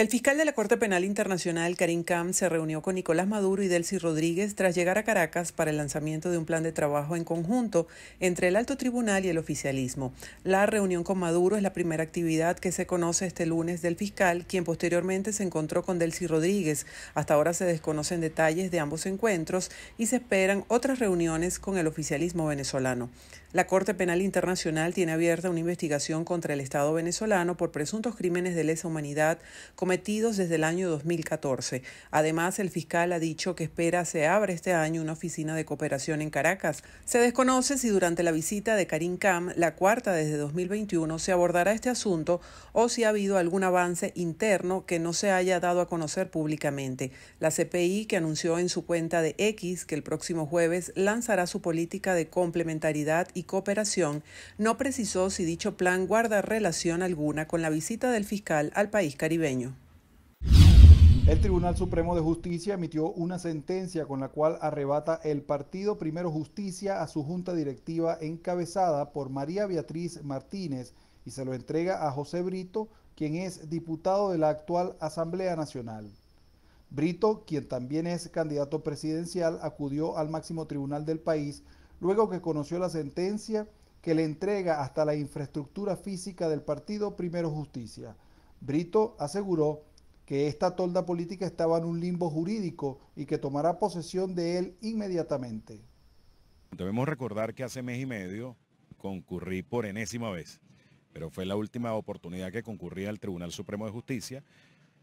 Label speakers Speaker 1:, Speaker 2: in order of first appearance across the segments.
Speaker 1: El fiscal de la Corte Penal Internacional, Karim Khan, se reunió con Nicolás Maduro y Delcy Rodríguez tras llegar a Caracas para el lanzamiento de un plan de trabajo en conjunto entre el alto tribunal y el oficialismo. La reunión con Maduro es la primera actividad que se conoce este lunes del fiscal, quien posteriormente se encontró con Delcy Rodríguez. Hasta ahora se desconocen detalles de ambos encuentros y se esperan otras reuniones con el oficialismo venezolano. La Corte Penal Internacional tiene abierta una investigación contra el Estado venezolano por presuntos crímenes de lesa humanidad cometidos desde el año 2014. Además, el fiscal ha dicho que espera se abra este año una oficina de cooperación en Caracas. Se desconoce si durante la visita de Karim Khan, la cuarta desde 2021, se abordará este asunto o si ha habido algún avance interno que no se haya dado a conocer públicamente. La CPI, que anunció en su cuenta de X que el próximo jueves lanzará su política de complementariedad y cooperación, no precisó si dicho plan guarda relación alguna con la visita del fiscal al país caribeño.
Speaker 2: El Tribunal Supremo de Justicia emitió una sentencia con la cual arrebata el partido Primero Justicia a su junta directiva encabezada por María Beatriz Martínez y se lo entrega a José Brito, quien es diputado de la actual Asamblea Nacional. Brito, quien también es candidato presidencial, acudió al máximo tribunal del país luego que conoció la sentencia que le entrega hasta la infraestructura física del partido Primero Justicia. Brito aseguró que esta tolda política estaba en un limbo jurídico y que tomará posesión de él inmediatamente.
Speaker 3: Debemos recordar que hace mes y medio concurrí por enésima vez, pero fue la última oportunidad que concurrí al Tribunal Supremo de Justicia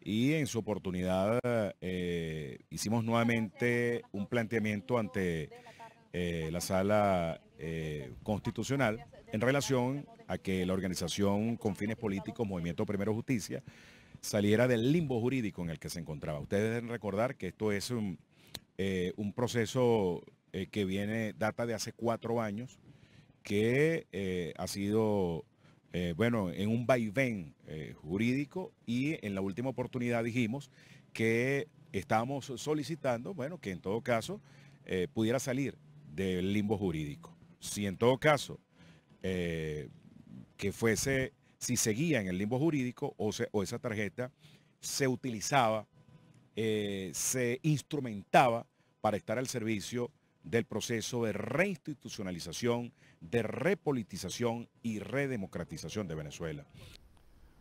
Speaker 3: y en su oportunidad hicimos nuevamente un planteamiento ante la Sala Constitucional en relación a que la organización con fines políticos Movimiento Primero Justicia saliera del limbo jurídico en el que se encontraba. Ustedes deben recordar que esto es un proceso que data de hace 4 años, que ha sido, en un vaivén jurídico, y en la última oportunidad dijimos que estábamos solicitando, que en todo caso pudiera salir del limbo jurídico. Si en todo caso si seguía en el limbo jurídico o esa tarjeta se utilizaba, se instrumentaba para estar al servicio del proceso de reinstitucionalización, de repolitización y redemocratización de Venezuela.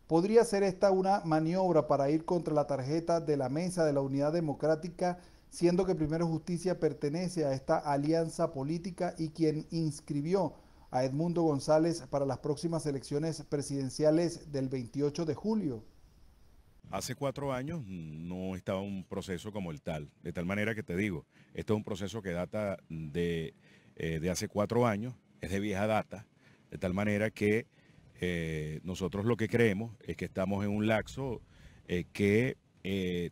Speaker 2: ¿Podría ser esta una maniobra para ir contra la tarjeta de la Mesa de la Unidad Democrática, siendo que Primero Justicia pertenece a esta alianza política y quien inscribió a Edmundo González para las próximas elecciones presidenciales del 28 de julio?
Speaker 3: Hace 4 años no estaba un proceso como el tal, de tal manera que te digo, esto es un proceso que data de hace 4 años, es de vieja data, de tal manera que nosotros lo que creemos es que estamos en un lapso que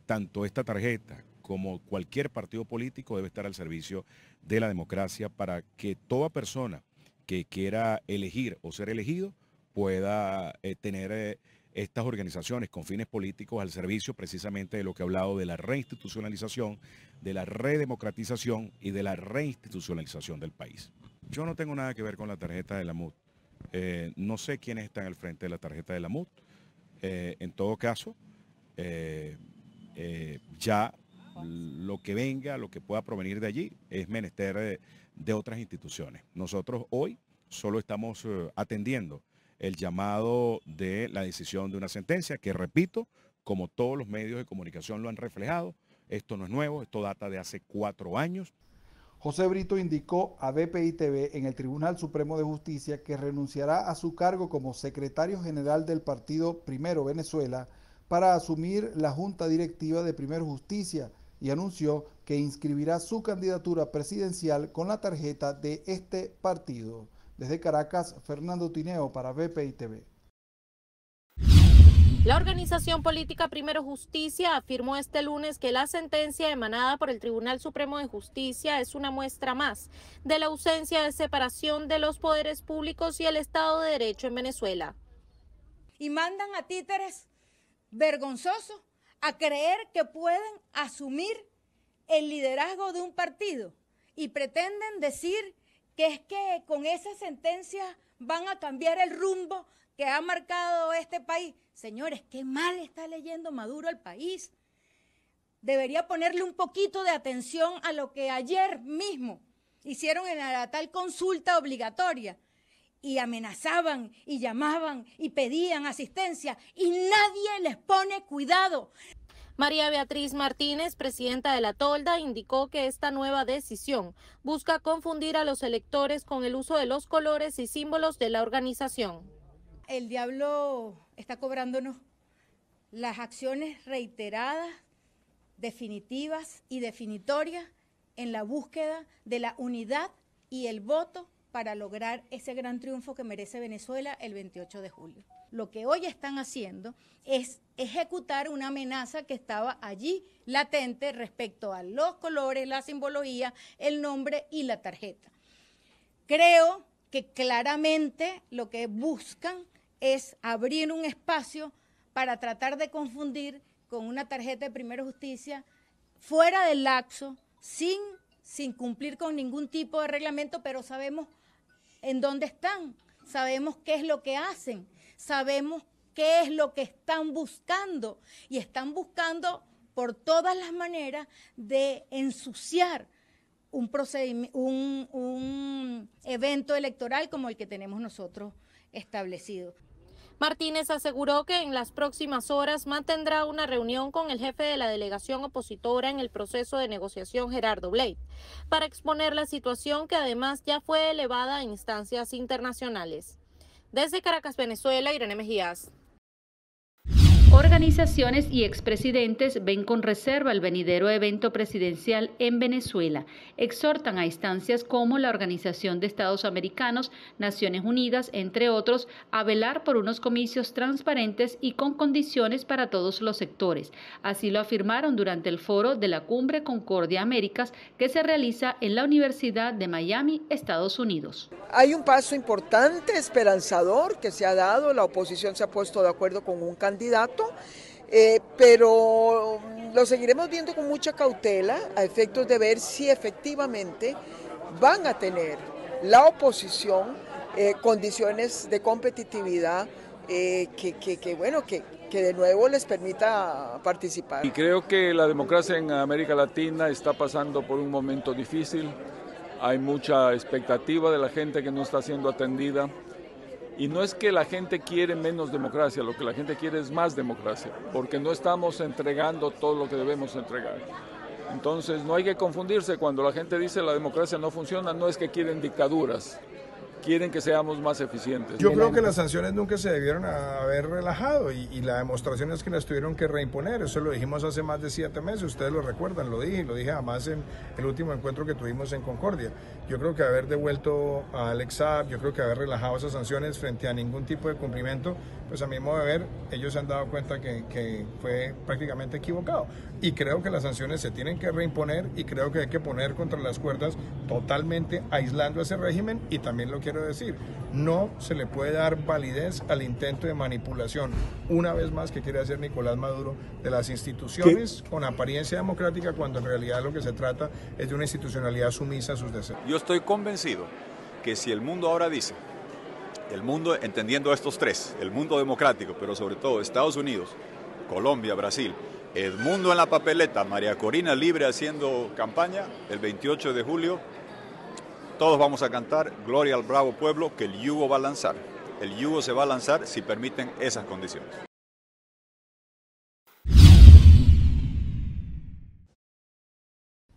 Speaker 3: tanto esta tarjeta como cualquier partido político debe estar al servicio de la democracia para que toda persona que quiera elegir o ser elegido pueda tener estas organizaciones con fines políticos al servicio precisamente de lo que he hablado de la reinstitucionalización, de la redemocratización y de la reinstitucionalización del país. Yo no tengo nada que ver con la tarjeta de la MUD. No sé quiénes están al frente de la tarjeta de la MUD. En todo caso, ya lo que venga, lo que pueda provenir de allí, es menester de otras instituciones. Nosotros hoy solo estamos atendiendo el llamado de la decisión de una sentencia que, repito, como todos los medios de comunicación lo han reflejado, esto no es nuevo, esto data de hace 4 años.
Speaker 2: José Brito indicó a BPI-TV en el Tribunal Supremo de Justicia que renunciará a su cargo como secretario general del partido Primero Venezuela para asumir la junta directiva de Primero Justicia y anunció que inscribirá su candidatura presidencial con la tarjeta de este partido. Desde Caracas, Fernando Tineo para BPI-TV.
Speaker 4: La organización política Primero Justicia afirmó este lunes que la sentencia emanada por el Tribunal Supremo de Justicia es una muestra más de la ausencia de separación de los poderes públicos y el Estado de Derecho en Venezuela.
Speaker 5: Y mandan a títeres vergonzosos a creer que pueden asumir el liderazgo de un partido y pretenden decir que es que con esa sentencia van a cambiar el rumbo que ha marcado este país. Señores, qué mal está leyendo Maduro el país. Debería ponerle un poquito de atención a lo que ayer mismo hicieron en la tal consulta obligatoria y amenazaban y llamaban y pedían asistencia y nadie les pone cuidado.
Speaker 4: María Beatriz Martínez, presidenta de la Tolda, indicó que esta nueva decisión busca confundir a los electores con el uso de los colores y símbolos de la organización.
Speaker 5: El diablo está cobrándonos las acciones reiteradas, definitivas y definitorias en la búsqueda de la unidad y el voto para lograr ese gran triunfo que merece Venezuela el 28 de julio. Lo que hoy están haciendo es ejecutar una amenaza que estaba allí latente respecto a los colores, la simbología, el nombre y la tarjeta. Creo que claramente lo que buscan es abrir un espacio para tratar de confundir con una tarjeta de Primero Justicia fuera del lapso, sin cumplir con ningún tipo de reglamento, pero sabemos en dónde están, sabemos qué es lo que hacen, sabemos qué es lo que están buscando y están buscando por todas las maneras de ensuciar un evento electoral como el que tenemos nosotros establecido.
Speaker 4: Martínez aseguró que en las próximas horas mantendrá una reunión con el jefe de la delegación opositora en el proceso de negociación, Gerardo Blade, para exponer la situación que además ya fue elevada a instancias internacionales. Desde Caracas, Venezuela, Irene Mejías.
Speaker 6: Organizaciones y expresidentes ven con reserva el venidero evento presidencial en Venezuela. Exhortan a instancias como la Organización de Estados Americanos, Naciones Unidas, entre otros, a velar por unos comicios transparentes y con condiciones para todos los sectores. Así lo afirmaron durante el foro de la Cumbre Concordia Américas que se realiza en la Universidad de Miami, Estados Unidos.
Speaker 7: Hay un paso importante, esperanzador, que se ha dado. La oposición se ha puesto de acuerdo con un candidato. Pero lo seguiremos viendo con mucha cautela a efectos de ver si efectivamente van a tener la oposición condiciones de competitividad que de nuevo les permita participar.
Speaker 8: Y creo que la democracia en América Latina está pasando por un momento difícil. Hay mucha expectativa de la gente que no está siendo atendida. Y no es que la gente quiere menos democracia, lo que la gente quiere es más democracia, porque no estamos entregando todo lo que debemos entregar. Entonces no hay que confundirse cuando la gente dice la democracia no funciona, no es que quieren dictaduras, quieren que seamos más eficientes.
Speaker 9: Yo creo que las sanciones nunca se debieron haber relajado y la demostración es que las tuvieron que reimponer. Eso lo dijimos hace más de 7 meses, ustedes lo recuerdan, lo dije además en el último encuentro que tuvimos en Concordia. Yo creo que haber devuelto a Alex Saab, yo creo que haber relajado esas sanciones frente a ningún tipo de cumplimiento, pues a mi modo de ver, ellos se han dado cuenta que fue prácticamente equivocado. Y creo que las sanciones se tienen que reimponer y creo que hay que poner contra las cuerdas totalmente aislando ese régimen y también lo quiero decir, no se le puede dar validez al intento de manipulación, una vez más que quiere hacer Nicolás Maduro, de las instituciones con apariencia democrática cuando en realidad lo que se trata es de una institucionalidad sumisa a sus deseos.
Speaker 10: Yo estoy convencido que si el mundo ahora dice, el mundo entendiendo estos tres, el mundo democrático, pero sobre todo Estados Unidos, Colombia, Brasil, el mundo en la papeleta, María Corina libre haciendo campaña, el 28 de julio, todos vamos a cantar Gloria al bravo pueblo que el yugo va a lanzar. El yugo se va a lanzar si permiten esas condiciones.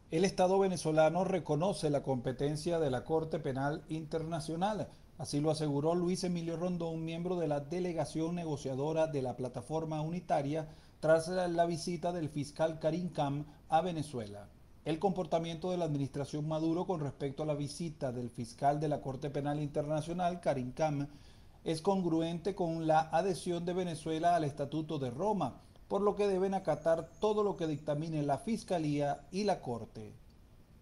Speaker 2: El Estado venezolano reconoce la competencia de la Corte Penal Internacional. Así lo aseguró Luis Emilio Rondón, miembro de la delegación negociadora de la Plataforma Unitaria, tras la visita del fiscal Karim Khan a Venezuela. El comportamiento de la administración Maduro con respecto a la visita del fiscal de la Corte Penal Internacional, Karim Khan, es congruente con la adhesión de Venezuela al Estatuto de Roma, por lo que deben acatar todo lo que dictamine la Fiscalía y la Corte.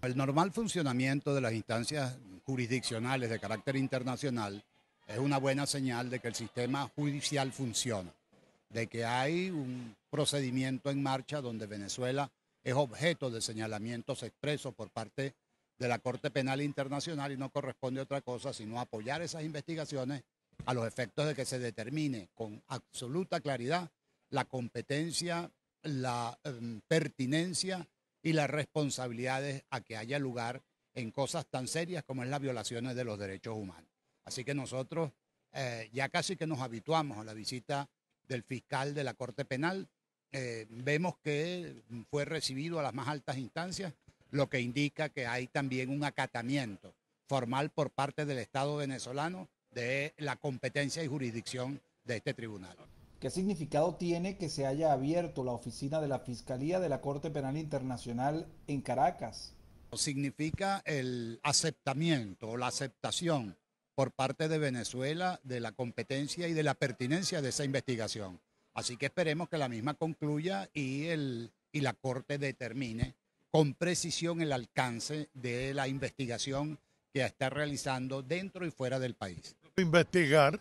Speaker 11: El normal funcionamiento de las instancias jurisdiccionales de carácter internacional es una buena señal de que el sistema judicial funciona, de que hay un procedimiento en marcha donde Venezuela es objeto de señalamientos expresos por parte de la Corte Penal Internacional y no corresponde otra cosa sino apoyar esas investigaciones a los efectos de que se determine con absoluta claridad la competencia, la pertinencia y las responsabilidades a que haya lugar en cosas tan serias como es las violaciones de los derechos humanos. Así que nosotros ya casi que nos habituamos a la visita del fiscal de la Corte Penal. Vemos que fue recibido a las más altas instancias, lo que indica que hay también un acatamiento formal por parte del Estado venezolano de la competencia y jurisdicción de este tribunal.
Speaker 2: ¿Qué significado tiene que se haya abierto la oficina de la Fiscalía de la Corte Penal Internacional en Caracas?
Speaker 11: Significa el aceptamiento o la aceptación por parte de Venezuela de la competencia y de la pertinencia de esa investigación. Así que esperemos que la misma concluya y la Corte determine con precisión el alcance de la investigación que está realizando dentro y fuera del país.
Speaker 12: Investigar,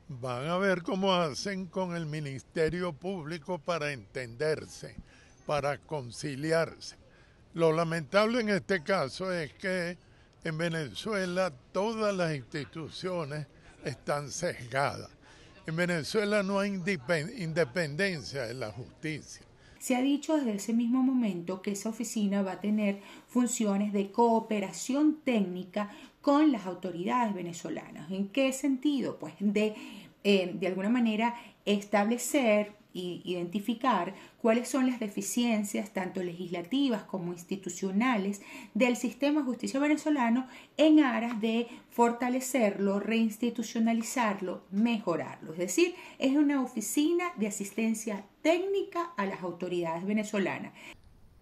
Speaker 12: van a ver cómo hacen con el Ministerio Público para entenderse, para conciliarse. Lo lamentable en este caso es que en Venezuela todas las instituciones están sesgadas. En Venezuela no hay independencia de la justicia.
Speaker 13: Se ha dicho desde ese mismo momento que esa oficina va a tener funciones de cooperación técnica con las autoridades venezolanas. ¿En qué sentido? Pues de alguna manera establecer e identificar cuáles son las deficiencias tanto legislativas como institucionales del sistema de justicia venezolano en aras de fortalecerlo, reinstitucionalizarlo, mejorarlo. Es decir, es una oficina de asistencia técnica a las autoridades venezolanas.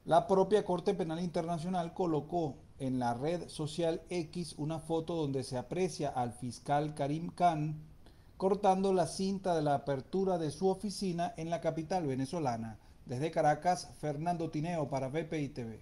Speaker 2: La propia Corte Penal Internacional colocó en la red social X una foto donde se aprecia al fiscal Karim Khan cortando la cinta de la apertura de su oficina en la capital venezolana. Desde Caracas, Fernando Tineo para BPI TV.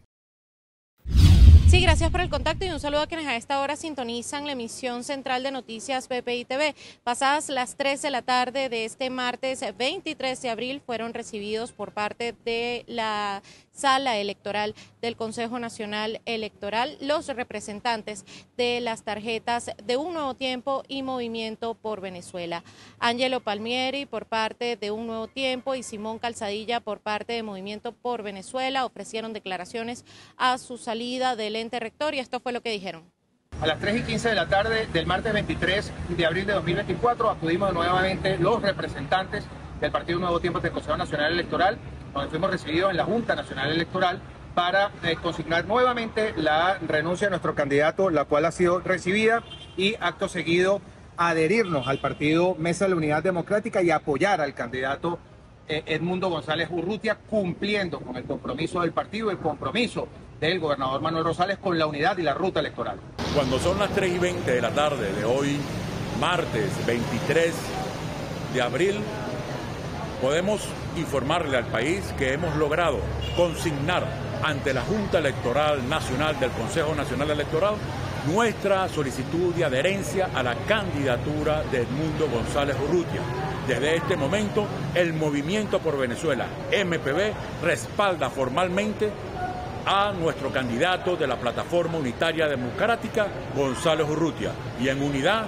Speaker 4: Sí, gracias por el contacto y un saludo a quienes a esta hora sintonizan la emisión central de noticias BPI TV. Pasadas las 3 de la tarde de este martes 23 de abril fueron recibidos por parte de la Sala Electoral del Consejo Nacional Electoral los representantes de las tarjetas de Un Nuevo Tiempo y Movimiento por Venezuela. Angelo Palmieri por parte de Un Nuevo Tiempo y Simón Calzadilla por parte de Movimiento por Venezuela ofrecieron declaraciones a su salida del ente rector y esto fue lo que dijeron.
Speaker 14: A las 3:15 de la tarde del martes 23 de abril de 2024 acudimos nuevamente los representantes del Partido Nuevo Tiempo del Consejo Nacional Electoral, donde fuimos recibidos en la Junta Nacional Electoral para consignar nuevamente la renuncia de nuestro candidato, la cual ha sido recibida, y acto seguido adherirnos al partido Mesa de la Unidad Democrática y apoyar al candidato Edmundo González Urrutia, cumpliendo con el compromiso del partido, el compromiso del gobernador Manuel Rosales con la unidad y la ruta electoral.
Speaker 3: Cuando son las 3:20 de la tarde de hoy, martes 23 de abril, podemos informarle al país que hemos logrado consignar ante la Junta Electoral Nacional del Consejo Nacional Electoral nuestra solicitud de adherencia a la candidatura de Edmundo González Urrutia. Desde este momento, el Movimiento por Venezuela, MPV, respalda formalmente a nuestro candidato de la Plataforma Unitaria Democrática, González Urrutia, y en unidad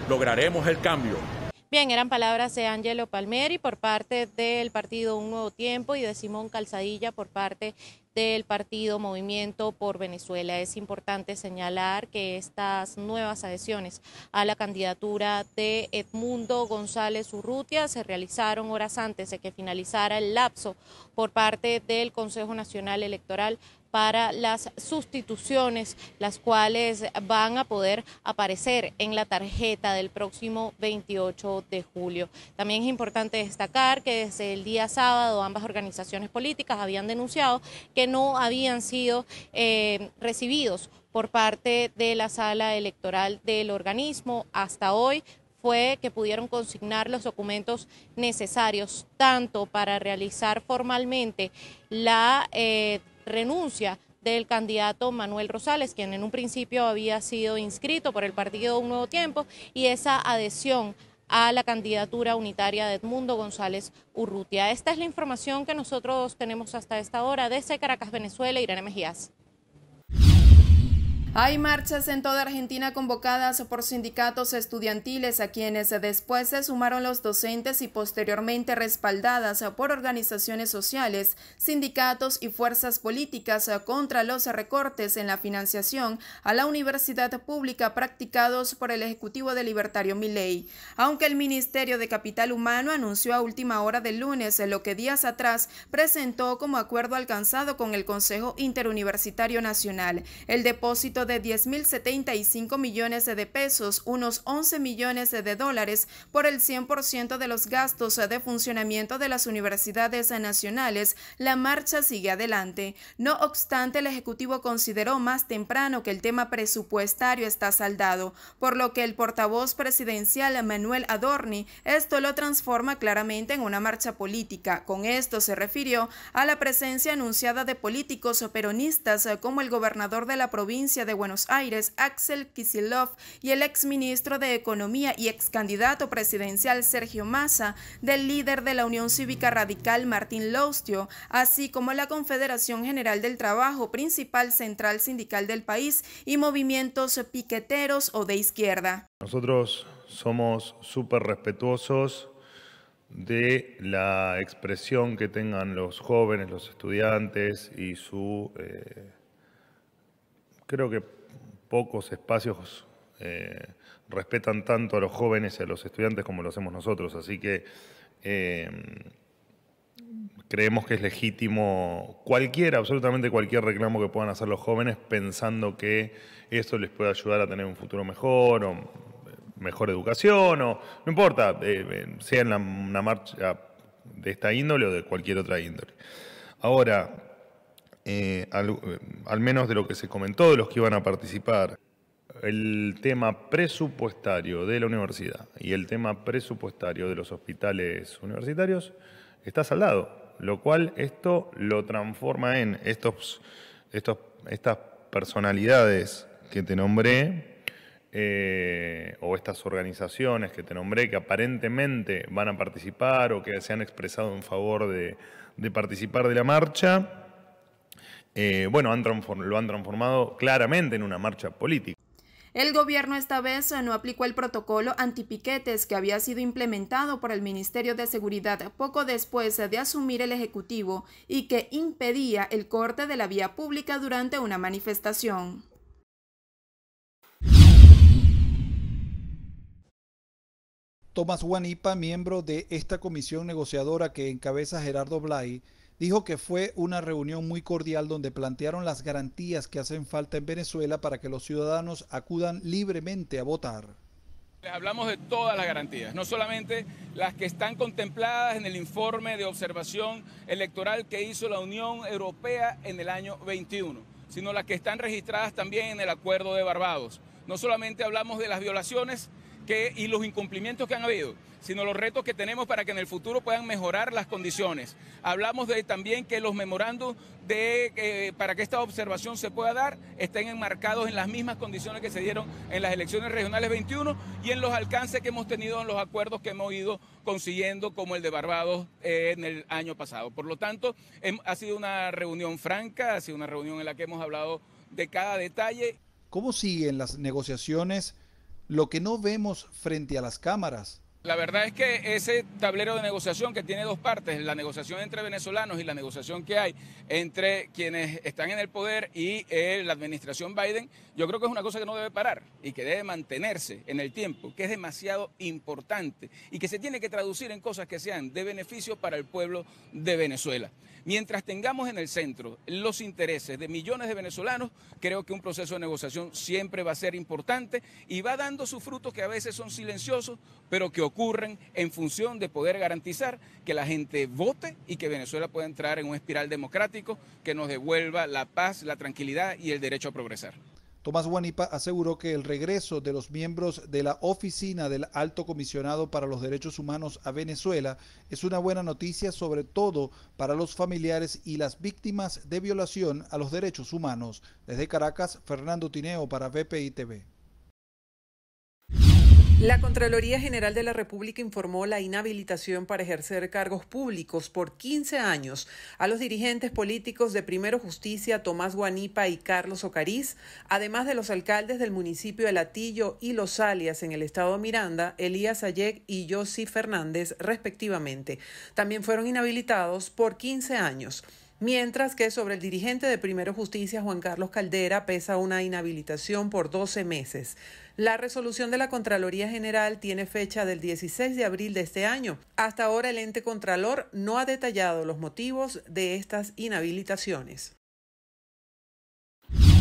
Speaker 3: lograremos el cambio.
Speaker 4: Bien, eran palabras de Angelo Palmieri por parte del partido Un Nuevo Tiempo y de Simón Calzadilla por parte del partido Movimiento por Venezuela. Es importante señalar que estas nuevas adhesiones a la candidatura de Edmundo González Urrutia se realizaron horas antes de que finalizara el lapso por parte del Consejo Nacional Electoral para las sustituciones, las cuales van a poder aparecer en la tarjeta del próximo 28 de julio. También es importante destacar que desde el día sábado ambas organizaciones políticas habían denunciado que no habían sido recibidos por parte de la sala electoral del organismo. Hasta hoy fue que pudieron consignar los documentos necesarios tanto para realizar formalmente la renuncia del candidato Manuel Rosales, quien en un principio había sido inscrito por el partido Un Nuevo Tiempo, y esa adhesión a la candidatura unitaria de Edmundo González Urrutia. Esta es la información que nosotros tenemos hasta esta hora. Desde Caracas, Venezuela, Irene Mejías.
Speaker 15: Hay marchas en toda Argentina convocadas por sindicatos estudiantiles, a quienes después se sumaron los docentes y posteriormente respaldadas por organizaciones sociales, sindicatos y fuerzas políticas contra los recortes en la financiación a la universidad pública practicados por el Ejecutivo de Libertario Milei. Aunque el Ministerio de Capital Humano anunció a última hora del lunes lo que días atrás presentó como acuerdo alcanzado con el Consejo Interuniversitario Nacional, el depósito de 10.075 millones de pesos, unos 11 millones de dólares, por el 100% de los gastos de funcionamiento de las universidades nacionales, la marcha sigue adelante. No obstante, el Ejecutivo consideró más temprano que el tema presupuestario está saldado, por lo que el portavoz presidencial Manuel Adorni esto lo transforma claramente en una marcha política. Con esto se refirió a la presencia anunciada de políticos peronistas como el gobernador de la provincia de Buenos Aires, Axel Kicillof, y el exministro de Economía y excandidato presidencial Sergio Massa, del líder de la Unión Cívica Radical Martín Lostio, así como la Confederación General del Trabajo, principal central sindical del país, y movimientos piqueteros o de izquierda.
Speaker 16: Nosotros somos súper respetuosos de la expresión que tengan los jóvenes, los estudiantes y su... Creo que pocos espacios respetan tanto a los jóvenes y a los estudiantes como lo hacemos nosotros, así que creemos que es legítimo absolutamente cualquier reclamo que puedan hacer los jóvenes, pensando que esto les puede ayudar a tener un futuro mejor o mejor educación, o no importa, sea en una marcha de esta índole o de cualquier otra índole. Ahora, al menos de lo que se comentó de los que iban a participar, el tema presupuestario de la universidad y el tema presupuestario de los hospitales universitarios está saldado, lo cual esto lo transforma en estas personalidades que te nombré, o estas organizaciones que te nombré, que aparentemente van a participar o que se han expresado en favor de participar de la marcha. Bueno, lo han transformado claramente en una marcha política.
Speaker 15: El gobierno esta vez no aplicó el protocolo antipiquetes que había sido implementado por el Ministerio de Seguridad poco después de asumir el Ejecutivo y que impedía el corte de la vía pública durante una manifestación.
Speaker 2: Tomás Guanipa, miembro de esta comisión negociadora que encabeza Gerardo Blay, dijo que fue una reunión muy cordial donde plantearon las garantías que hacen falta en Venezuela para que los ciudadanos acudan libremente a votar.
Speaker 17: Hablamos de todas las garantías, no solamente las que están contempladas en el informe de observación electoral que hizo la Unión Europea en el año 21, sino las que están registradas también en el Acuerdo de Barbados. No solamente hablamos de las violaciones y los incumplimientos que han habido, sino los retos que tenemos para que en el futuro puedan mejorar las condiciones. Hablamos de también que los memorandos para que esta observación se pueda dar estén enmarcados en las mismas condiciones que se dieron en las elecciones regionales 21 y en los alcances que hemos tenido en los acuerdos que hemos ido consiguiendo, como el de Barbados en el año pasado. Por lo tanto, ha sido una reunión franca, ha sido una reunión en la que hemos hablado de cada detalle.
Speaker 2: ¿Cómo siguen las negociaciones? Lo que no vemos frente a las cámaras.
Speaker 17: La verdad es que ese tablero de negociación que tiene dos partes, la negociación entre venezolanos y la negociación que hay entre quienes están en el poder y la administración Biden, yo creo que es una cosa que no debe parar y que debe mantenerse en el tiempo, que es demasiado importante y que se tiene que traducir en cosas que sean de beneficio para el pueblo de Venezuela. Mientras tengamos en el centro los intereses de millones de venezolanos, creo que un proceso de negociación siempre va a ser importante y va dando sus frutos, que a veces son silenciosos, pero que ocurren en función de poder garantizar que la gente vote y que Venezuela pueda entrar en un espiral democrático que nos devuelva la paz, la tranquilidad y el derecho a progresar.
Speaker 2: Tomás Guanipa aseguró que el regreso de los miembros de la Oficina del Alto Comisionado para los Derechos Humanos a Venezuela es una buena noticia, sobre todo para los familiares y las víctimas de violación a los derechos humanos. Desde Caracas, Fernando Tineo para BPI TV.
Speaker 1: La Contraloría General de la República informó la inhabilitación para ejercer cargos públicos por 15 años a los dirigentes políticos de Primero Justicia, Tomás Guanipa y Carlos Ocariz, además de los alcaldes del municipio de Latillo y Los Alias en el estado Miranda, Elías Ayek y Yossi Fernández, respectivamente. También fueron inhabilitados por 15 años. Mientras que sobre el dirigente de Primero Justicia, Juan Carlos Caldera, pesa una inhabilitación por 12 meses. La resolución de la Contraloría General tiene fecha del 16 de abril de este año. Hasta ahora el ente Contralor no ha detallado los motivos de estas inhabilitaciones.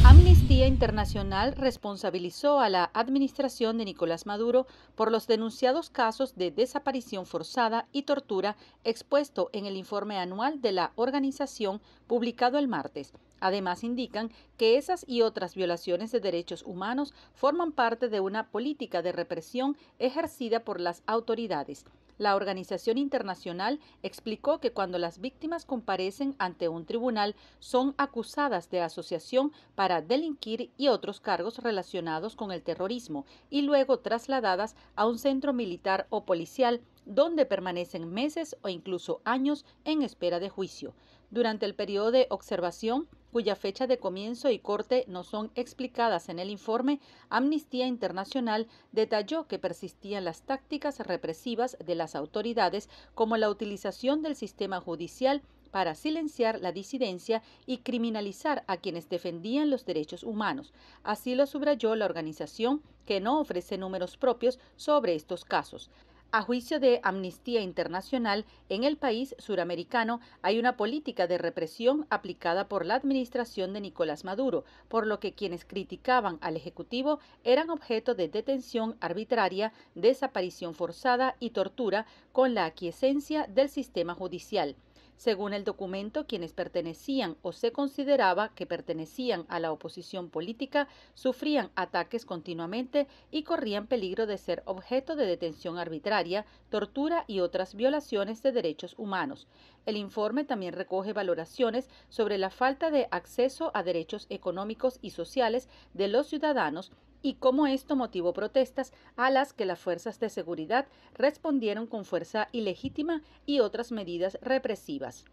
Speaker 6: Amnistía Internacional responsabilizó a la administración de Nicolás Maduro por los denunciados casos de desaparición forzada y tortura expuesto en el informe anual de la organización publicado el martes. Además, indican que esas y otras violaciones de derechos humanos forman parte de una política de represión ejercida por las autoridades. La organización internacional explicó que cuando las víctimas comparecen ante un tribunal son acusadas de asociación para delinquir y otros cargos relacionados con el terrorismo y luego trasladadas a un centro militar o policial donde permanecen meses o incluso años en espera de juicio. Durante el periodo de observación, cuya fecha de comienzo y corte no son explicadas en el informe, Amnistía Internacional detalló que persistían las tácticas represivas de las autoridades, como la utilización del sistema judicial para silenciar la disidencia y criminalizar a quienes defendían los derechos humanos. Así lo subrayó la organización, que no ofrece números propios sobre estos casos. A juicio de Amnistía Internacional, en el país suramericano hay una política de represión aplicada por la administración de Nicolás Maduro, por lo que quienes criticaban al Ejecutivo eran objeto de detención arbitraria, desaparición forzada y tortura con la aquiescencia del sistema judicial. Según el documento, quienes pertenecían o se consideraba que pertenecían a la oposición política sufrían ataques continuamente y corrían peligro de ser objeto de detención arbitraria, tortura y otras violaciones de derechos humanos. El informe también recoge valoraciones sobre la falta de acceso a derechos económicos y sociales de los ciudadanos y cómo esto motivó protestas a las que las fuerzas de seguridad respondieron con fuerza ilegítima y otras medidas represivas.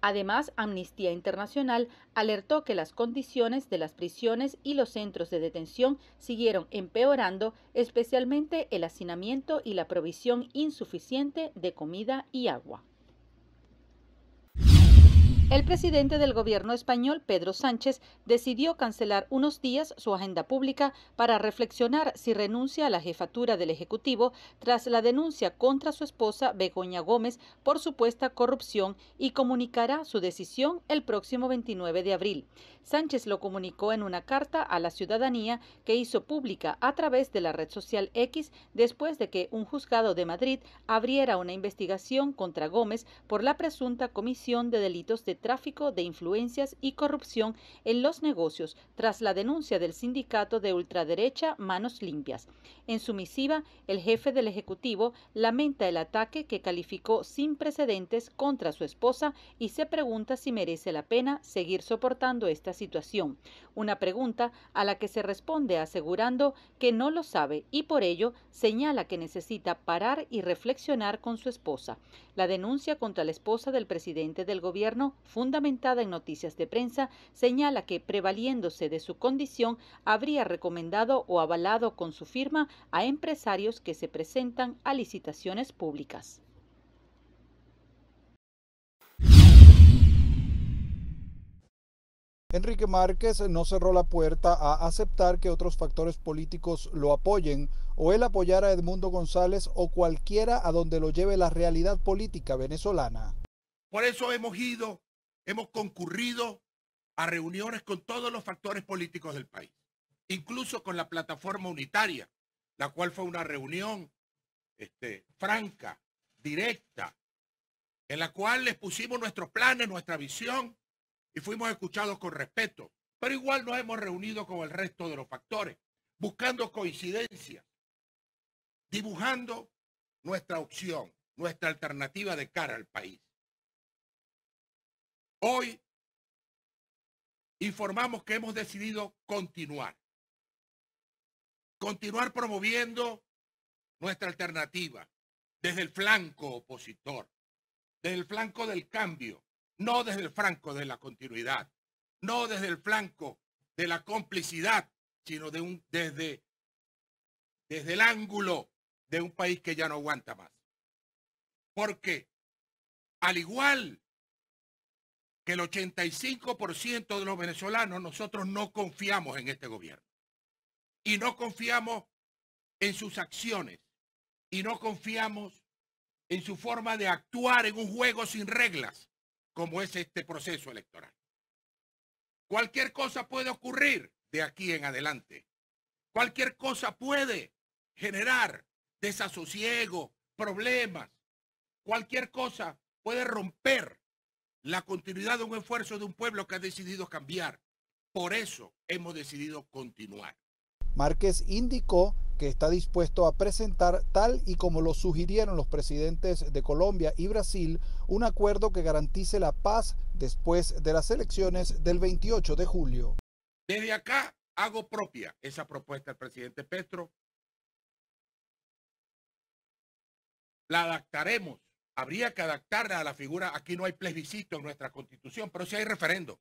Speaker 6: Además, Amnistía Internacional alertó que las condiciones de las prisiones y los centros de detención siguieron empeorando, especialmente el hacinamiento y la provisión insuficiente de comida y agua. El presidente del gobierno español, Pedro Sánchez, decidió cancelar unos días su agenda pública para reflexionar si renuncia a la jefatura del Ejecutivo tras la denuncia contra su esposa Begoña Gómez por supuesta corrupción y comunicará su decisión el próximo 29 de abril. Sánchez lo comunicó en una carta a la ciudadanía que hizo pública a través de la red social X después de que un juzgado de Madrid abriera una investigación contra Gómez por la presunta comisión de delitos de tráfico de influencias y corrupción en los negocios tras la denuncia del sindicato de ultraderecha Manos Limpias. En su misiva, el jefe del Ejecutivo lamenta el ataque que calificó sin precedentes contra su esposa y se pregunta si merece la pena seguir soportando esta situación. Una pregunta a la que se responde asegurando que no lo sabe y por ello señala que necesita parar y reflexionar con su esposa. La denuncia contra la esposa del presidente del gobierno, fundamentada en noticias de prensa, señala que, prevaliéndose de su condición, habría recomendado o avalado con su firma a empresarios que se presentan a licitaciones públicas.
Speaker 2: Enrique Márquez no cerró la puerta a aceptar que otros factores políticos lo apoyen o él apoyar a Edmundo González o cualquiera a donde lo lleve la realidad política venezolana.
Speaker 18: Por eso hemos concurrido a reuniones con todos los factores políticos del país, incluso con la plataforma unitaria, la cual fue una reunión franca, directa, en la cual les pusimos nuestros planes, nuestra visión, y fuimos escuchados con respeto. Pero igual nos hemos reunido con el resto de los factores, buscando coincidencias, dibujando nuestra opción, nuestra alternativa de cara al país. Hoy informamos que hemos decidido continuar promoviendo nuestra alternativa desde el flanco opositor, desde el flanco del cambio, no desde el flanco de la continuidad, no desde el flanco de la complicidad, sino desde el ángulo de un país que ya no aguanta más. Porque al igual que el 85% de los venezolanos, nosotros no confiamos en este gobierno. Y no confiamos en sus acciones. Y no confiamos en su forma de actuar en un juego sin reglas, como es este proceso electoral. Cualquier cosa puede ocurrir de aquí en adelante. Cualquier cosa puede generar desasosiego, problemas. Cualquier cosa puede romper la continuidad de un esfuerzo de un pueblo que ha decidido cambiar. Por eso hemos decidido continuar.
Speaker 2: Márquez indicó que está dispuesto a presentar, tal y como lo sugirieron los presidentes de Colombia y Brasil, un acuerdo que garantice la paz después de las elecciones del 28 de julio.
Speaker 18: Desde acá hago propia esa propuesta del presidente Petro. La adaptaremos. Habría que adaptarla a la figura. Aquí no hay plebiscito en nuestra Constitución, pero sí hay referendo.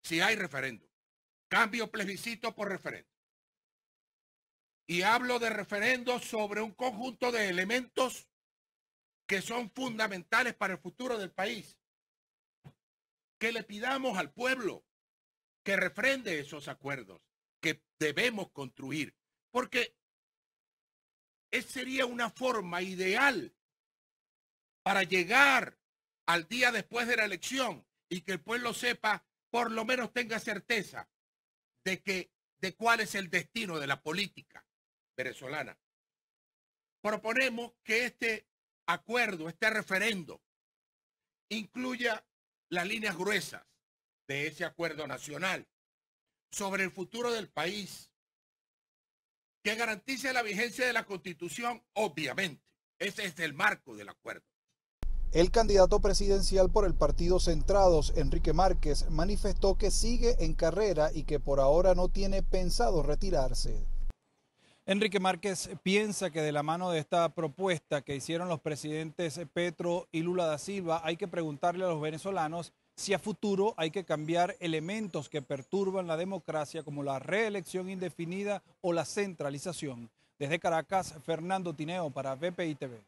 Speaker 18: Sí hay referendo. Cambio plebiscito por referendo. Y hablo de referendo sobre un conjunto de elementos que son fundamentales para el futuro del país. Que le pidamos al pueblo que refrende esos acuerdos que debemos construir. Porque sería una forma ideal para llegar al día después de la elección y que el pueblo sepa, por lo menos tenga certeza de cuál es el destino de la política venezolana. Proponemos que este acuerdo, este referendo, incluya las líneas gruesas de ese acuerdo nacional sobre el futuro del país, que garantice la vigencia de la Constitución, obviamente. Ese es el marco del acuerdo.
Speaker 2: El candidato presidencial por el partido Centrados, Enrique Márquez, manifestó que sigue en carrera y que por ahora no tiene pensado retirarse. Enrique Márquez piensa que de la mano de esta propuesta que hicieron los presidentes Petro y Lula da Silva, hay que preguntarle a los venezolanos si a futuro hay que cambiar elementos que perturban la democracia como la reelección indefinida o la centralización. Desde Caracas, Fernando Tineo para BPI TV.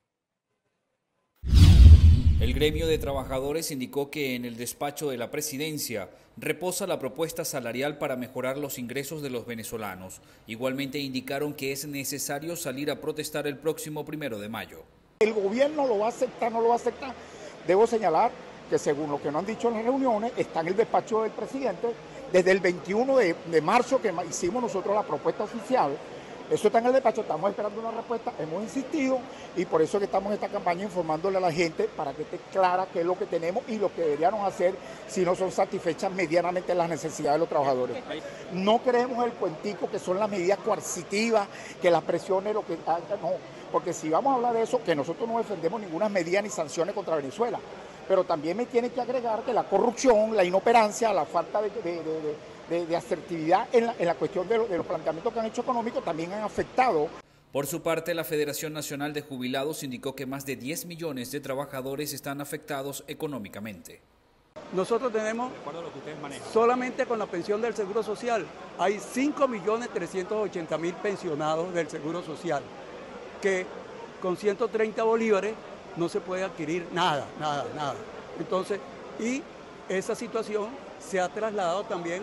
Speaker 19: El gremio de trabajadores indicó que en el despacho de la presidencia reposa la propuesta salarial para mejorar los ingresos de los venezolanos. Igualmente indicaron que es necesario salir a protestar el próximo 1 de mayo.
Speaker 20: El gobierno lo va a aceptar, no lo va a aceptar. Debo señalar que según lo que nos han dicho en las reuniones, está en el despacho del presidente desde el 21 de marzo que hicimos nosotros la propuesta oficial. Eso está en el despacho, estamos esperando una respuesta, hemos insistido y por eso que estamos en esta campaña informándole a la gente para que esté clara qué es lo que tenemos y lo que deberíamos hacer si no son satisfechas medianamente las necesidades de los trabajadores. No creemos el cuentico que son las medidas coercitivas, que las presiones, lo que no, porque si vamos a hablar de eso, que nosotros no defendemos ninguna medida ni sanciones contra Venezuela, pero también me tiene que agregar que la corrupción, la inoperancia, la falta de asertividad en la cuestión de los planteamientos que han hecho económicos también han afectado.
Speaker 19: Por su parte, la Federación Nacional de Jubilados indicó que más de 10 millones de trabajadores están afectados económicamente.
Speaker 21: Nosotros tenemos, solamente con la pensión del Seguro Social, hay 5.380.000 pensionados del Seguro Social, que con 130 bolívares no se puede adquirir nada. Entonces, y esa situación se ha trasladado también,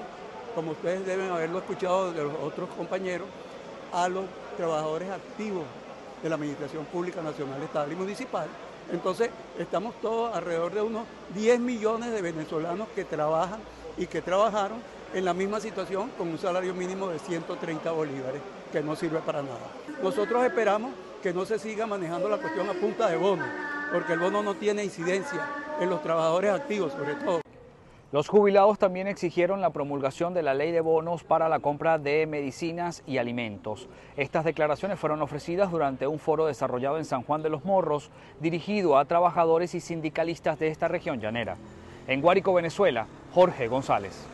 Speaker 21: como ustedes deben haberlo escuchado de los otros compañeros, a los trabajadores activos de la Administración Pública Nacional, Estable y Municipal. Entonces, estamos todos alrededor de unos 10 millones de venezolanos que trabajan y que trabajaron en la misma situación con un salario mínimo de 130 bolívares, que no sirve para nada. Nosotros esperamos que no se siga manejando la cuestión a punta de bono, porque el bono no tiene incidencia en los trabajadores activos, sobre todo.
Speaker 22: Los jubilados también exigieron la promulgación de la ley de bonos para la compra de medicinas y alimentos. Estas declaraciones fueron ofrecidas durante un foro desarrollado en San Juan de los Morros, dirigido a trabajadores y sindicalistas de esta región llanera. En Guárico, Venezuela, Jorge González.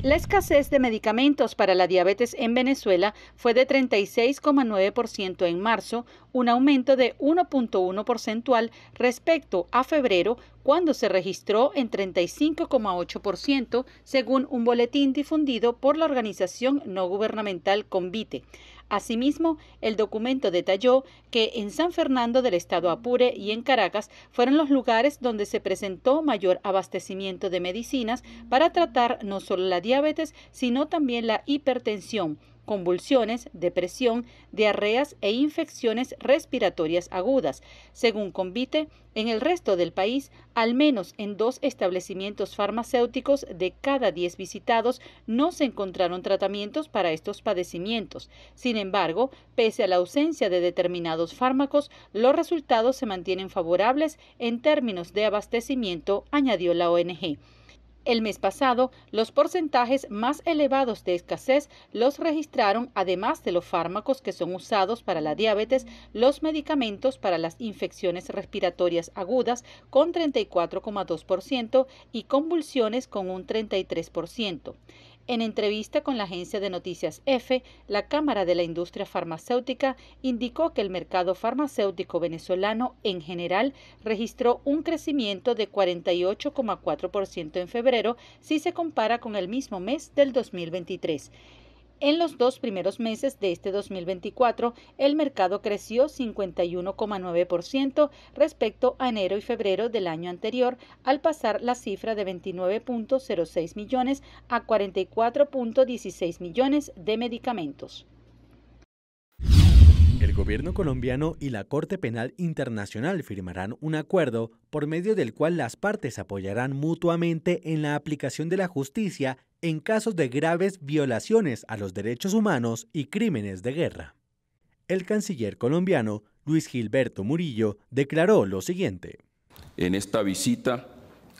Speaker 6: La escasez de medicamentos para la diabetes en Venezuela fue de 36,9% en marzo, un aumento de 1,1 porcentual respecto a febrero, cuando se registró en 35,8%, según un boletín difundido por la organización no gubernamental Convite. Asimismo, el documento detalló que en San Fernando del Estado Apure y en Caracas fueron los lugares donde se presentó mayor abastecimiento de medicinas para tratar no solo la diabetes, sino también la hipertensión, convulsiones, depresión, diarreas e infecciones respiratorias agudas. Según Convite, en el resto del país, al menos en 2 establecimientos farmacéuticos de cada 10 visitados no se encontraron tratamientos para estos padecimientos. Sin embargo, pese a la ausencia de determinados fármacos, los resultados se mantienen favorables en términos de abastecimiento, añadió la ONG. El mes pasado, los porcentajes más elevados de escasez los registraron, además de los fármacos que son usados para la diabetes, los medicamentos para las infecciones respiratorias agudas con 34,2% y convulsiones con un 33%. En entrevista con la agencia de noticias EFE, la Cámara de la Industria Farmacéutica indicó que el mercado farmacéutico venezolano en general registró un crecimiento de 48,4% en febrero si se compara con el mismo mes del 2023. En los 2 primeros meses de este 2024, el mercado creció 51,9% respecto a enero y febrero del año anterior, al pasar la cifra de 29,06 millones a 44,16 millones de medicamentos.
Speaker 5: El gobierno colombiano y la Corte Penal Internacional firmarán un acuerdo por medio del cual las partes apoyarán mutuamente en la aplicación de la justicia en casos de graves violaciones a los derechos humanos y crímenes de guerra. El canciller colombiano, Luis Gilberto Murillo, declaró lo siguiente.
Speaker 7: En esta visita,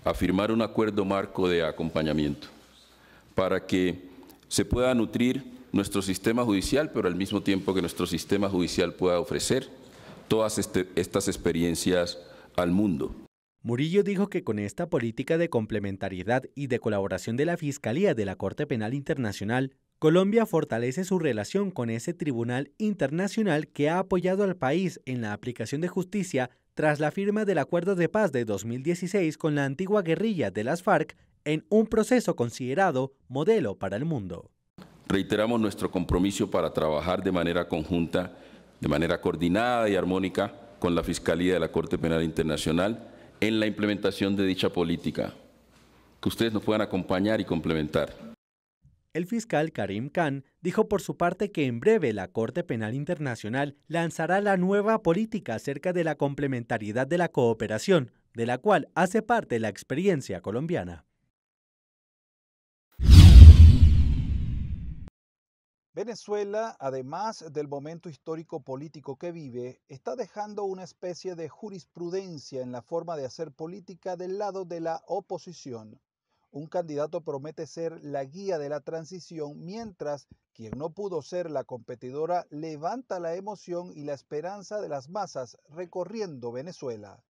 Speaker 7: a firmar un acuerdo marco de acompañamiento para que se pueda nutrir nuestro sistema judicial, pero al mismo tiempo que nuestro sistema judicial pueda ofrecer todas estas experiencias al mundo.
Speaker 5: Murillo dijo que con esta política de complementariedad y de colaboración de la Fiscalía de la Corte Penal Internacional, Colombia fortalece su relación con ese tribunal internacional que ha apoyado al país en la aplicación de justicia tras la firma del Acuerdo de Paz de 2016 con la antigua guerrilla de las FARC en un proceso considerado modelo para el mundo.
Speaker 7: Reiteramos nuestro compromiso para trabajar de manera conjunta, de manera coordinada y armónica con la Fiscalía de la Corte Penal Internacional en la implementación de dicha política, que ustedes nos puedan acompañar y complementar.
Speaker 5: El fiscal Karim Khan dijo por su parte que en breve la Corte Penal Internacional lanzará la nueva política acerca de la complementariedad de la cooperación, de la cual hace parte la experiencia colombiana.
Speaker 2: Venezuela, además del momento histórico político que vive, está dejando una especie de jurisprudencia en la forma de hacer política del lado de la oposición. Un candidato promete ser la guía de la transición, mientras quien no pudo ser la competidora levanta la emoción y la esperanza de las masas recorriendo Venezuela.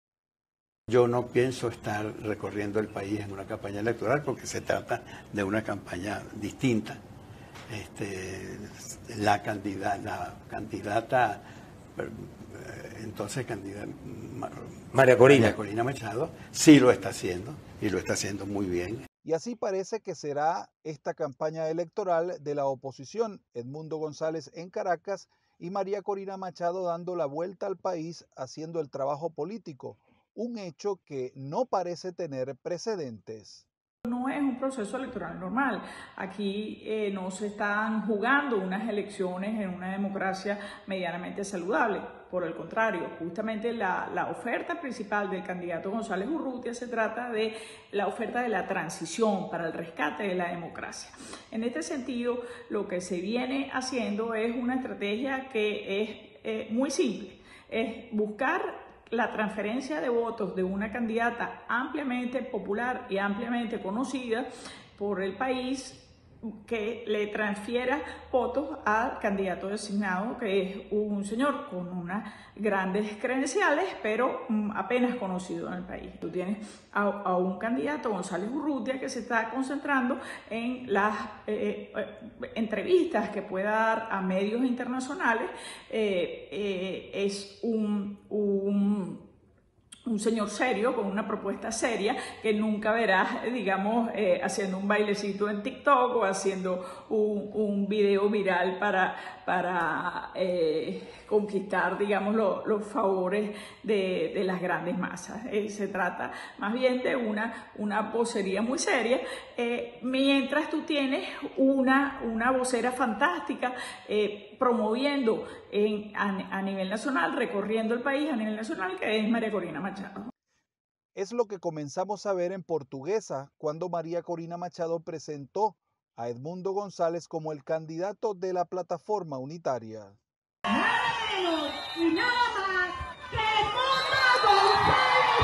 Speaker 23: Yo no pienso estar recorriendo el país en una campaña electoral porque se trata de una campaña distinta. La candidata María Corina Machado sí lo está haciendo y lo está haciendo muy bien.
Speaker 2: Y así parece que será esta campaña electoral de la oposición, Edmundo González en Caracas y María Corina Machado dando la vuelta al país haciendo el trabajo político, un hecho que no parece tener precedentes.
Speaker 24: No es un proceso electoral normal. Aquí no se están jugando unas elecciones en una democracia medianamente saludable. Por el contrario, justamente la oferta principal del candidato González Urrutia se trata de la oferta de la transición para el rescate de la democracia. En este sentido, lo que se viene haciendo es una estrategia que es muy simple. Es buscar la transferencia de votos de una candidata ampliamente popular y ampliamente conocida por el país que le transfiera votos al candidato designado, que es un señor con unas grandes credenciales, pero apenas conocido en el país. Tú tienes a un candidato, González Urrutia, que se está concentrando en las entrevistas que pueda dar a medios internacionales. Es un señor serio, con una propuesta seria, que nunca verás, digamos, haciendo un bailecito en TikTok o haciendo un video viral para conquistar, digamos, los favores de las grandes masas. Se trata más bien de una vocería muy seria, mientras tú tienes una vocera fantástica promoviendo a nivel nacional, recorriendo el país a nivel nacional, que es María Corina Machado.
Speaker 2: Es lo que comenzamos a ver en Portuguesa cuando María Corina Machado presentó a Edmundo González como el candidato de la plataforma unitaria.
Speaker 8: Y nada más que Edmundo González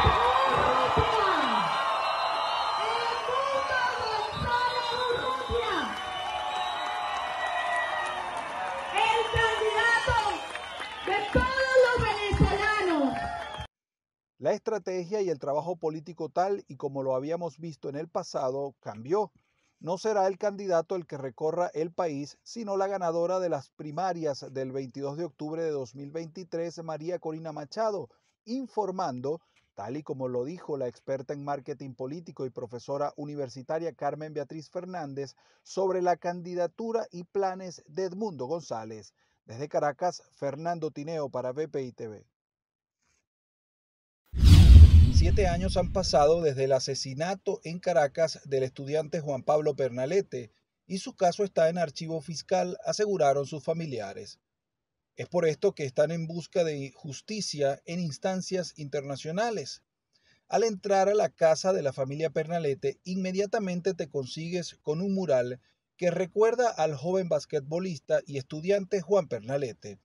Speaker 8: Urrutia. Edmundo González Urrutia. El candidato de todos los venezolanos.
Speaker 2: La estrategia y el trabajo político tal y como lo habíamos visto en el pasado cambió. No será el candidato el que recorra el país, sino la ganadora de las primarias del 22 de octubre de 2023, María Corina Machado, informando, tal y como lo dijo la experta en marketing político y profesora universitaria Carmen Beatriz Fernández, sobre la candidatura y planes de Edmundo González. Desde Caracas, Fernando Tineo para BPI TV. 7 años han pasado desde el asesinato en Caracas del estudiante Juan Pablo Pernalete y su caso está en archivo fiscal, aseguraron sus familiares. Es por esto que están en busca de justicia en instancias internacionales. Al entrar a la casa de la familia Pernalete, inmediatamente te consigues con un mural que recuerda al joven basquetbolista y estudiante Juan Pernalete.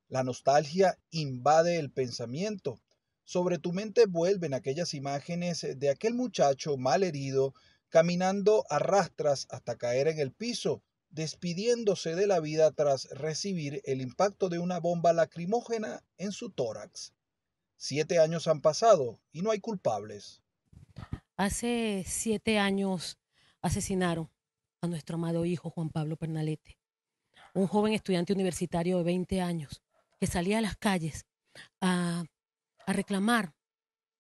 Speaker 2: La nostalgia invade el pensamiento. Sobre tu mente vuelven aquellas imágenes de aquel muchacho mal herido, caminando a rastras hasta caer en el piso, despidiéndose de la vida tras recibir el impacto de una bomba lacrimógena en su tórax. 7 años han pasado y no hay culpables.
Speaker 9: Hace 7 años asesinaron a nuestro amado hijo Juan Pablo Pernalete, un joven estudiante universitario de 20 años que salía a las calles a reclamar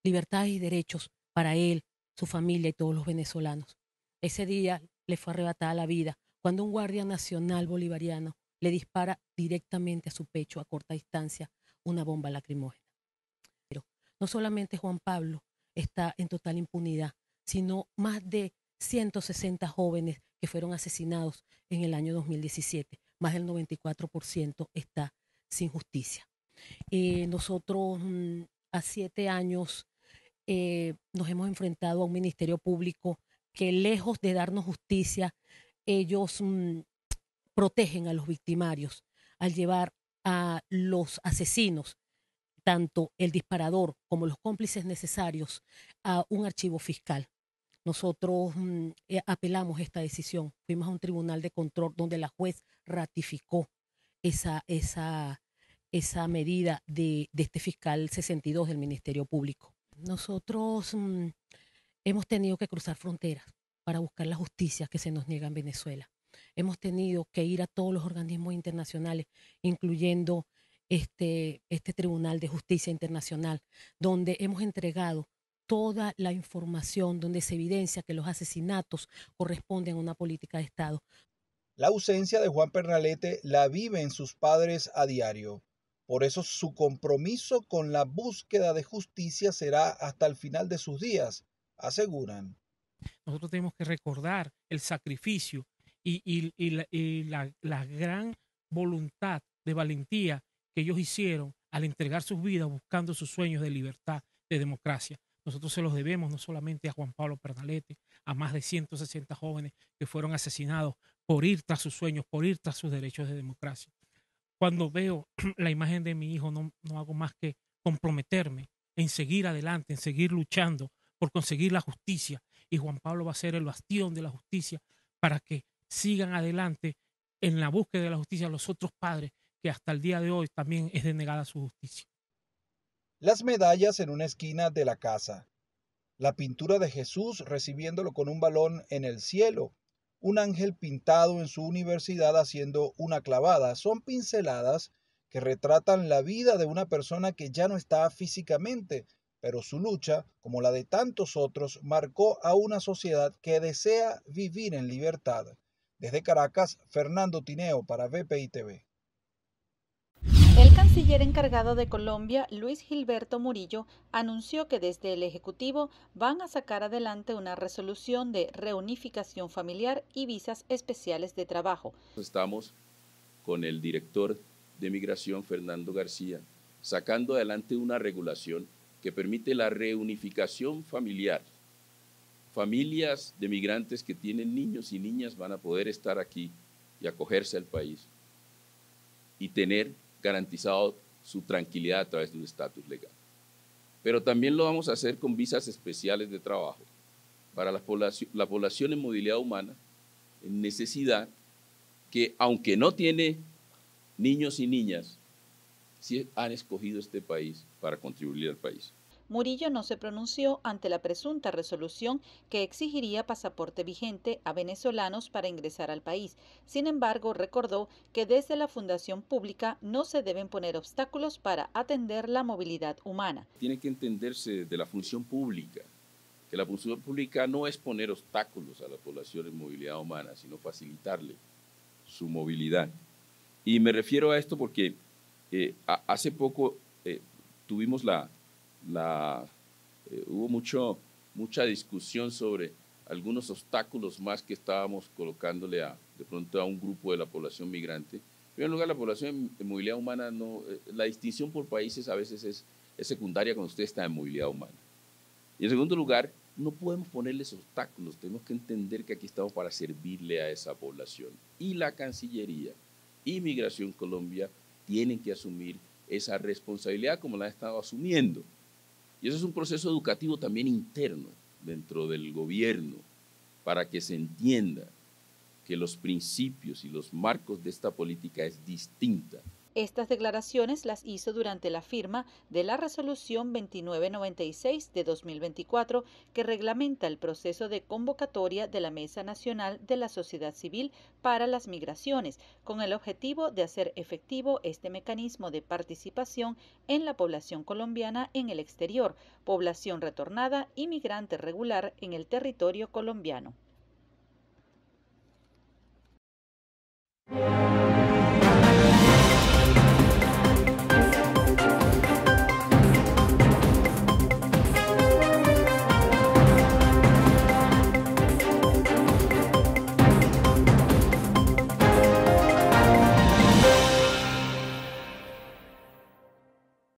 Speaker 9: libertades y derechos para él, su familia y todos los venezolanos. Ese día le fue arrebatada la vida cuando un guardia nacional bolivariano le dispara directamente a su pecho a corta distancia una bomba lacrimógena. Pero no solamente Juan Pablo está en total impunidad, sino más de 160 jóvenes que fueron asesinados en el año 2017. Más del 94% está sin justicia. Nosotros a 7 años nos hemos enfrentado a un ministerio público que, lejos de darnos justicia, ellos protegen a los victimarios al llevar a los asesinos, tanto el disparador como los cómplices necesarios, a un archivo fiscal. Nosotros apelamos esta decisión, fuimos a un tribunal de control donde la juez ratificó esa medida de este fiscal 62 del Ministerio Público. Nosotros hemos tenido que cruzar fronteras para buscar la justicia que se nos niega en Venezuela. Hemos tenido que ir a todos los organismos internacionales, incluyendo este Tribunal de Justicia Internacional, donde hemos entregado toda la información, donde se evidencia que los asesinatos corresponden a una política de Estado.
Speaker 2: La ausencia de Juan Pernalete la viven sus padres a diario. Por eso su compromiso con la búsqueda de justicia será hasta el final de sus días, aseguran.
Speaker 10: Nosotros tenemos que recordar el sacrificio y la gran voluntad de valentía que ellos hicieron al entregar sus vidas buscando sus sueños de libertad, de democracia. Nosotros se los debemos no solamente a Juan Pablo Pernalete, a más de 160 jóvenes que fueron asesinados por ir tras sus sueños, por ir tras sus derechos de democracia. Cuando veo la imagen de mi hijo, no hago más que comprometerme en seguir adelante, en seguir luchando por conseguir la justicia. Y Juan Pablo va a ser el bastión de la justicia para que sigan adelante en la búsqueda de la justicia a los otros padres que hasta el día de hoy también es denegada su justicia.
Speaker 2: Las medallas en una esquina de la casa. La pintura de Jesús recibiéndolo con un balón en el cielo. Un ángel pintado en su universidad haciendo una clavada. Son pinceladas que retratan la vida de una persona que ya no está físicamente, pero su lucha, como la de tantos otros, marcó a una sociedad que desea vivir en libertad. Desde Caracas, Fernando Tineo para BPI TV.
Speaker 6: El canciller encargado de Colombia, Luis Gilberto Murillo, anunció que desde el Ejecutivo van a sacar adelante una resolución de reunificación familiar y visas especiales de trabajo.
Speaker 7: Estamos con el director de Migración, Fernando García, sacando adelante una regulación que permite la reunificación familiar. Familias de migrantes que tienen niños y niñas van a poder estar aquí y acogerse al país y tener garantizado su tranquilidad a través de un estatus legal. Pero también lo vamos a hacer con visas especiales de trabajo para la población en movilidad humana, en necesidad, que aunque no tiene niños y niñas, sí han escogido este país para contribuir al país.
Speaker 6: Murillo no se pronunció ante la presunta resolución que exigiría pasaporte vigente a venezolanos para ingresar al país. Sin embargo, recordó que desde la Fundación Pública no se deben poner obstáculos para atender la movilidad humana.
Speaker 7: Tiene que entenderse de la función pública, que la función pública no es poner obstáculos a la población en movilidad humana, sino facilitarle su movilidad. Y me refiero a esto porque hace poco tuvimos hubo mucha discusión sobre algunos obstáculos más que estábamos colocándole de pronto a un grupo de la población migrante. En primer lugar, la población en movilidad humana, la distinción por países a veces es secundaria cuando usted está en movilidad humana. Y en segundo lugar, no podemos ponerles obstáculos, tenemos que entender que aquí estamos para servirle a esa población. Y la Cancillería y Migración Colombia tienen que asumir esa responsabilidad como la han estado asumiendo. Y eso es un proceso educativo también interno dentro del gobierno para que se entienda que los principios y los marcos de esta política es distinta.
Speaker 6: Estas declaraciones las hizo durante la firma de la Resolución 2996 de 2024 que reglamenta el proceso de convocatoria de la Mesa Nacional de la Sociedad Civil para las Migraciones, con el objetivo de hacer efectivo este mecanismo de participación en la población colombiana en el exterior, población retornada y migrante regular en el territorio colombiano.